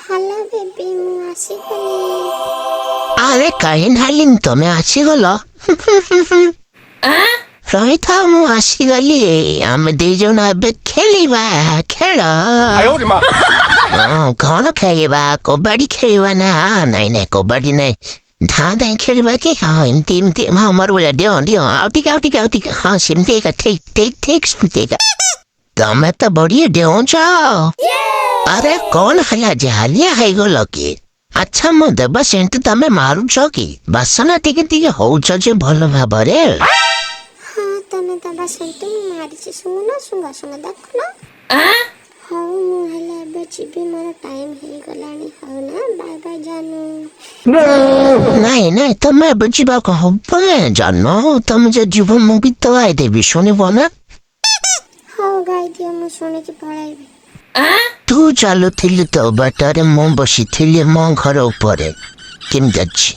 Hello baby ମୁଁ ଆସିଗଲି। ଆରେ କାହିଁ ଢାଲିନି ତମେ ଆସିଗଲ? ରହିଥାଅ ମୁଁ ଆସିଗଲି। ଆମେ ଦି ଜଣ ଏବେ ଖେଳିବା ଖେଳ। କଣ ଖେଳିବା? କବାଡି ଖେଳିବା ନା? ନାଇଁ ନାଇଁ କବାଡି ନାଇଁ, ଧାଁ ଧାଁ ଖେଳିବା କି? ହଁ ଏମିତି ଏମିତି, ହଁ ମୋର ଭଳିଆ ଦିଅ ଦିଅ, ଆଉ ଟିକେ ଆଉ ଟିକେ ଆଉ ଟିକେ, ହଁ ସେମିତି ଏକା, ଠିକ ଠିକ ଠିକ ସେମିତି ଏକା। ତମେ ତ ବଢିଆ ଡେଉଁଛ। ଆରେ କଣ ହେଲା, ଝାଲିଆ ହେଇଗଲ କି? ଆଚ୍ଛା ମୁଁ ଦେବା ସେମିତି ତମେ ମାରୁଛ କି? ବାସନା ଟିକେ ଟିକେ ହଉଛ ଯେ ଭଲ ଭାବରେ। ହଁ ତମେ ଦବା ସେମିତି ମୁଁ ମାରିଛି। ଶୁଣ ଶୁଣ ଶୁଣ ଦେଖୁନ। ହଉ ମୁଁ ହେଲେ ଏବେ ଯିବି, ମୋର ଟାଇମ୍ ହେଇଗଲାଣି। ହଉ ନା, ବାଏ ବାଏ ଜାନୁ। ନାଇଁ ନାଇଁ ତମେ ବୁଝିବାକୁ ହବ ଜାନ, ତମେ ଯେ ଯିବ ମୁଁ ବି ତ ଆଇଦେବି, ଶୁଣିବ ନା? ହଉ ଗାଇ ଦିଅ, ମୁଁ ଶୁଣିକି ପଳାଇବି। ତୁ ଚାଲୁଥିଲୁ ତୋ ବାଟରେ, ମୁଁ ବସିଥିଲି ମୋ ଘର ଉପରେ। କେମିତି ଅଛି?